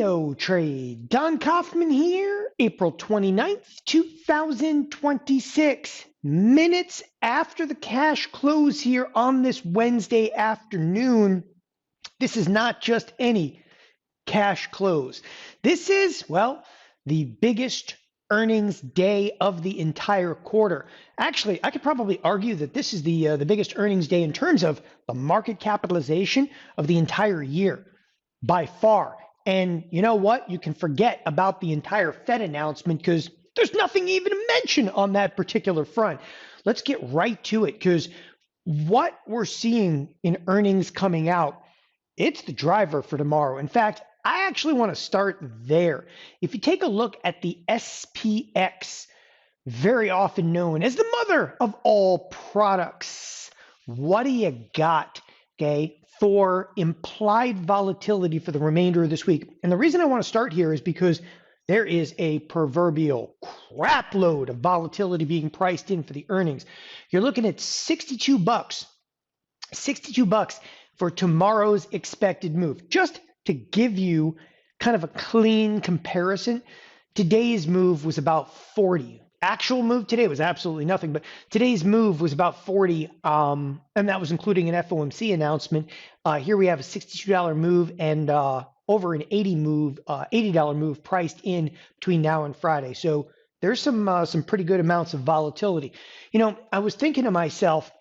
TheoTrade. Don Kaufman here, April 29th, 2026. Minutes after the cash close here on this Wednesday afternoon. This is not just any cash close. This is, well, the biggest earnings day of the entire quarter. Actually, I could probably argue that this is the biggest earnings day in terms of the market capitalization of the entire year by far. And you know what? You can forget about the entire Fed announcement because there's nothing even to mention on that particular front. Let's get right to it because what we're seeing in earnings coming out, it's the driver for tomorrow. In fact, I actually want to start there. If you take a look at the SPX, very often known as the mother of all products, what do you got, okay, for implied volatility for the remainder of this week? And the reason I want to start here is because there is a proverbial crap load of volatility being priced in for the earnings. You're looking at 62 bucks for tomorrow's expected move. Just to give you kind of a clean comparison, today's move was about 40. Actual move today was absolutely nothing, but today's move was about 40, and that was including an FOMC announcement. Here we have a $62 move and over an $80 move priced in between now and Friday. So there's some pretty good amounts of volatility. You know, I was thinking to myself,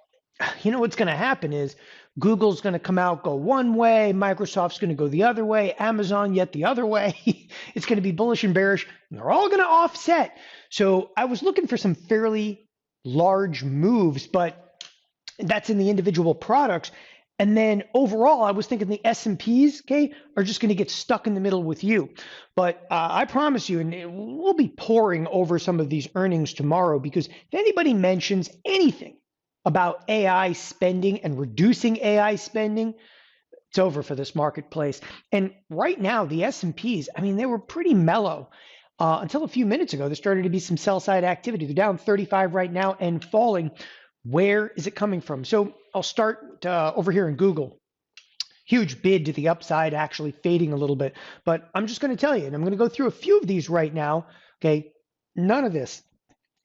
you know what's going to happen is Google's going to come out, go one way, Microsoft's going to go the other way, Amazon yet the other way. It's going to be bullish and bearish, and they're all going to offset. So I was looking for some fairly large moves, but that's in the individual products. And then overall, I was thinking the S&Ps, okay, are just going to get stuck in the middle with you. But I promise you, and we'll be pouring over some of these earnings tomorrow, because if anybody mentions anything about AI spending and reducing AI spending, it's over for this marketplace. And right now, the S&Ps, I mean, they were pretty mellow until a few minutes ago. There started to be some sell-side activity. They're down 35 right now and falling. Where is it coming from? So I'll start over here in Google. Huge bid to the upside, actually fading a little bit. But I'm just going to tell you, and I'm going to go through a few of these right now. Okay, none of this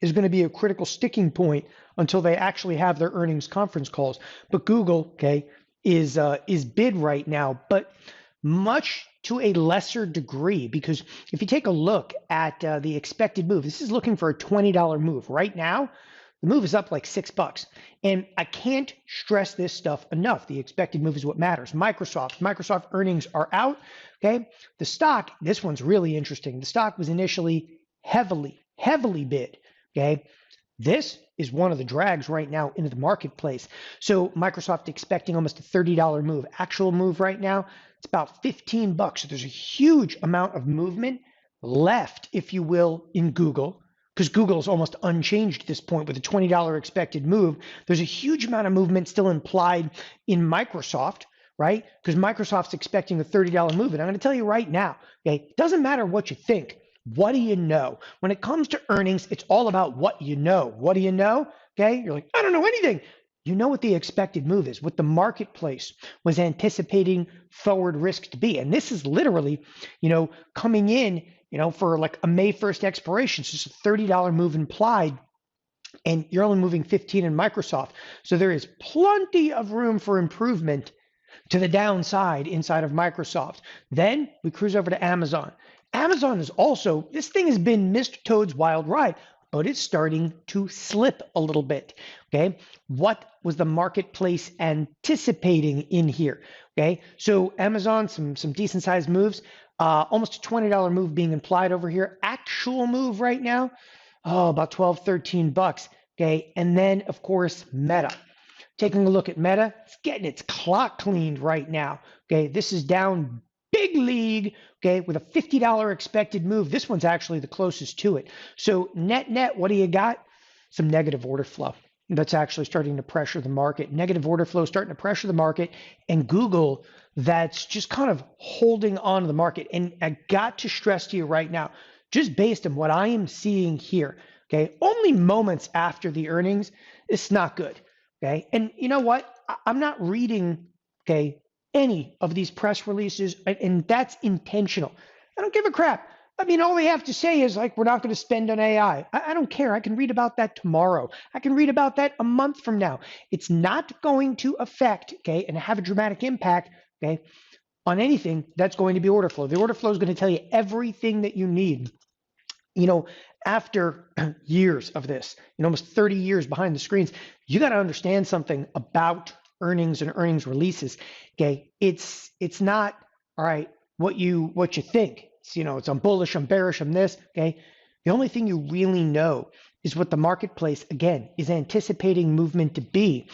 is going to be a critical sticking point until they actually have their earnings conference calls. But Google, okay, is bid right now, but much to a lesser degree, because if you take a look at the expected move, this is looking for a $20 move. Right now, the move is up like $6. And I can't stress this stuff enough. The expected move is what matters. Microsoft earnings are out, okay? The stock, this one's really interesting. The stock was initially heavily bid. Okay, this is one of the drags right now into the marketplace. So Microsoft expecting almost a $30 move. Actual move right now, it's about 15 bucks. So there's a huge amount of movement left, if you will, in Google, because Google is almost unchanged at this point with a $20 expected move. There's a huge amount of movement still implied in Microsoft, right? Because Microsoft's expecting a $30 move. And I'm going to tell you right now, okay, it doesn't matter what you think. What do you know? When it comes to earnings, it's all about what you know. What do you know? Okay, you're like, I don't know anything. You know what the expected move is, what the marketplace was anticipating forward risk to be. And this is literally, you know, coming in, you know, for like a May 1st expiration. So it's a $30 move implied, and you're only moving 15 in Microsoft. So there is plenty of room for improvement to the downside inside of Microsoft. Then we cruise over to Amazon. Amazon is also, this thing has been Mr. Toad's wild ride, but it's starting to slip a little bit, okay? What was the marketplace anticipating in here, okay? So Amazon, some decent sized moves, almost a $20 move being implied over here. Actual move right now, about 12, 13 bucks, okay? And then, of course, Meta. Taking a look at Meta, it's getting its clock cleaned right now, okay? This is down big league, okay, with a $50 expected move. This one's actually the closest to it. So net, what do you got? Some negative order flow. That's actually starting to pressure the market. Negative order flow starting to pressure the market. And Google, that's just kind of holding on to the market. And I got to stress to you right now, just based on what I am seeing here, okay, only moments after the earnings, it's not good, okay? And you know what? I'm not reading, okay, any of these press releases, and that's intentional. I don't give a crap. I mean, all they have to say is like, we're not going to spend on AI. I don't care. I can read about that tomorrow. I can read about that a month from now. It's not going to affect, okay, and have a dramatic impact, okay, on anything that's going to be order flow. The order flow is going to tell you everything that you need. You know, after years of this, almost 30 years behind the screens, you got to understand something about earnings and earnings releases. Okay, it's not all right what you think. It's, it's I'm bullish, I'm bearish, I'm this. Okay, the only thing you really know is what the marketplace again is anticipating movement to be,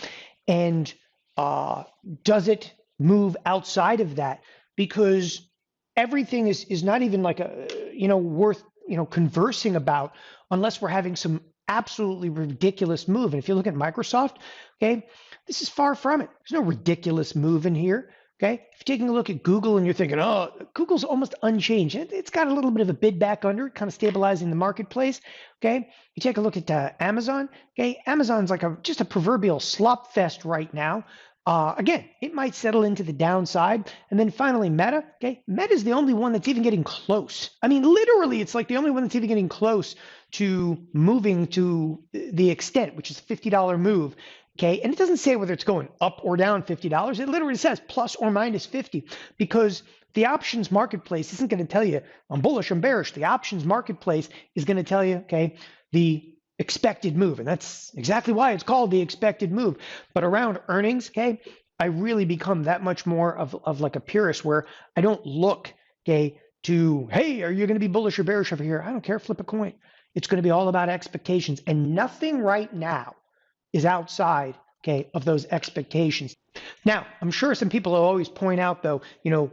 and does it move outside of that? Because everything is not even like a worth conversing about unless we're having some absolutely ridiculous move. And if you look at Microsoft, okay, this is far from it. There's no ridiculous move in here. Okay, if you're taking a look at Google and you're thinking, oh, Google's almost unchanged. It's got a little bit of a bid back under it, kind of stabilizing the marketplace. Okay, you take a look at Amazon. Okay, Amazon's like just a proverbial slop fest right now. Again, it might settle into the downside. And then finally, Meta. Okay, Meta is the only one that's even getting close. I mean, literally, it's like the only one that's even getting close to moving to the extent, which is a $50 move. Okay, and it doesn't say whether it's going up or down $50. It literally says plus or minus 50, because the options marketplace isn't going to tell you I'm bullish, I'm bearish. The options marketplace is going to tell you, okay, the expected move. And that's exactly why it's called the expected move. But around earnings, okay, I really become that much more of like a purist, where I don't look, okay, to, hey, are you going to be bullish or bearish over here? I don't care, flip a coin. It's going to be all about expectations, and nothing right now is outside, okay, of those expectations. Now, I'm sure some people will always point out, though,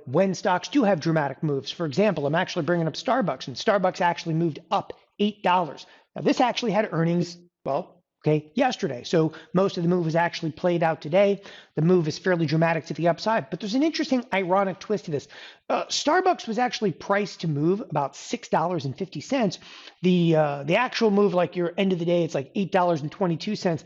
when stocks do have dramatic moves. For example, I'm actually bringing up Starbucks, and Starbucks actually moved up $8. Now, this actually had earnings, well, okay, yesterday. So most of the move was actually played out today. The move is fairly dramatic to the upside, but there's an interesting ironic twist to this. Starbucks was actually priced to move about $6.50. The actual move, like your end of the day, it's like $8.22.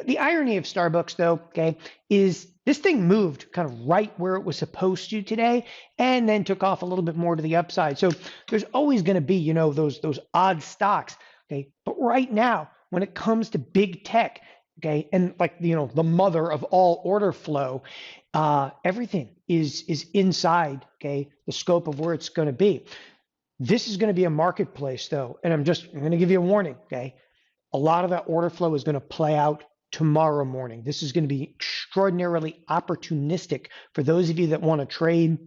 The irony of Starbucks, though, okay, is this thing moved kind of right where it was supposed to today, and then took off a little bit more to the upside. So there's always going to be, those odd stocks, okay. But right now, when it comes to big tech, okay, and like the mother of all order flow, everything is inside, okay, the scope of where it's going to be. This is going to be a marketplace, though, and I'm going to give you a warning, okay. A lot of that order flow is going to play out tomorrow morning. This is going to be extraordinarily opportunistic for those of you that want to trade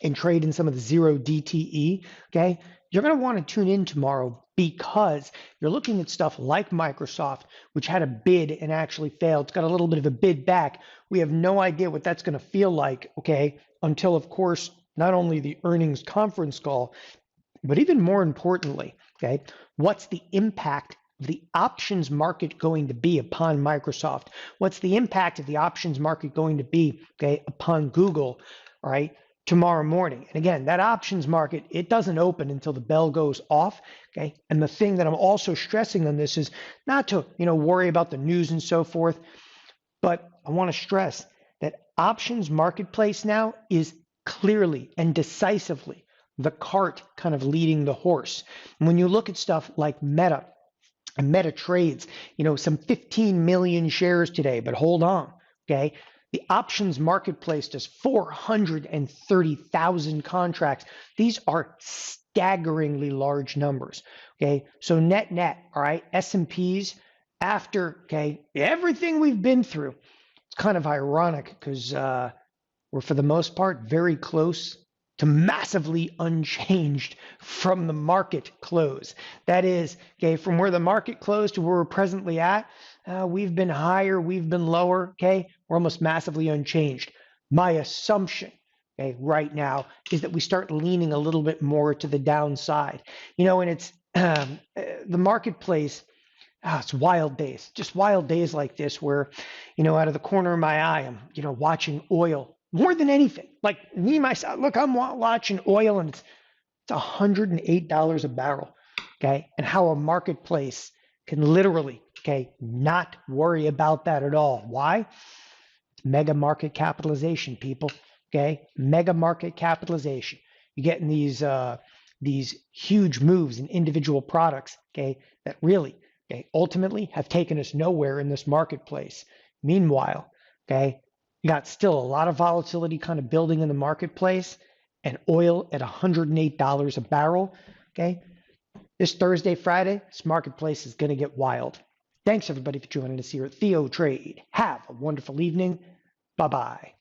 in some of the zero DTE, okay. You're going to want to tune in tomorrow, because you're looking at stuff like Microsoft, which had a bid and actually failed. It's got a little bit of a bid back. We have no idea what that's going to feel like, okay, until, of course, not only the earnings conference call, but even more importantly, okay, what's the impact of the options market going to be upon Microsoft? What's the impact of the options market going to be, okay, upon Google, all right, tomorrow morning? And again, that options market, it doesn't open until the bell goes off, okay? And the thing that I'm also stressing on this is not to, worry about the news and so forth, but I want to stress that options marketplace now is clearly and decisively the cart kind of leading the horse. And when you look at stuff like Meta and Meta trades, some 15 million shares today, but hold on, okay? The options marketplace does 430,000 contracts. These are staggeringly large numbers, okay? So net, all right, S&Ps after, okay, everything we've been through, it's kind of ironic because we're, for the most part, very close to massively unchanged from the market close. That is, okay, from where the market closed to where we're presently at, we've been higher, we've been lower, okay? We're almost massively unchanged. My assumption, okay, right now is that we start leaning a little bit more to the downside. And it's the marketplace, it's wild days, just wild days like this where, out of the corner of my eye, I'm, watching oil more than anything. Like me, myself, look, I'm watching oil and it's $108 a barrel, okay? And how a marketplace can literally, okay, not worry about that at all. Why? It's mega market capitalization, people, okay? Mega market capitalization. You're getting these these huge moves in individual products, okay, that really, okay, ultimately have taken us nowhere in this marketplace. Meanwhile, okay, you got still a lot of volatility kind of building in the marketplace, and oil at $108 a barrel, okay? This Thursday, Friday, this marketplace is going to get wild. Thanks everybody for joining us here at TheoTrade. Have a wonderful evening. Bye-bye.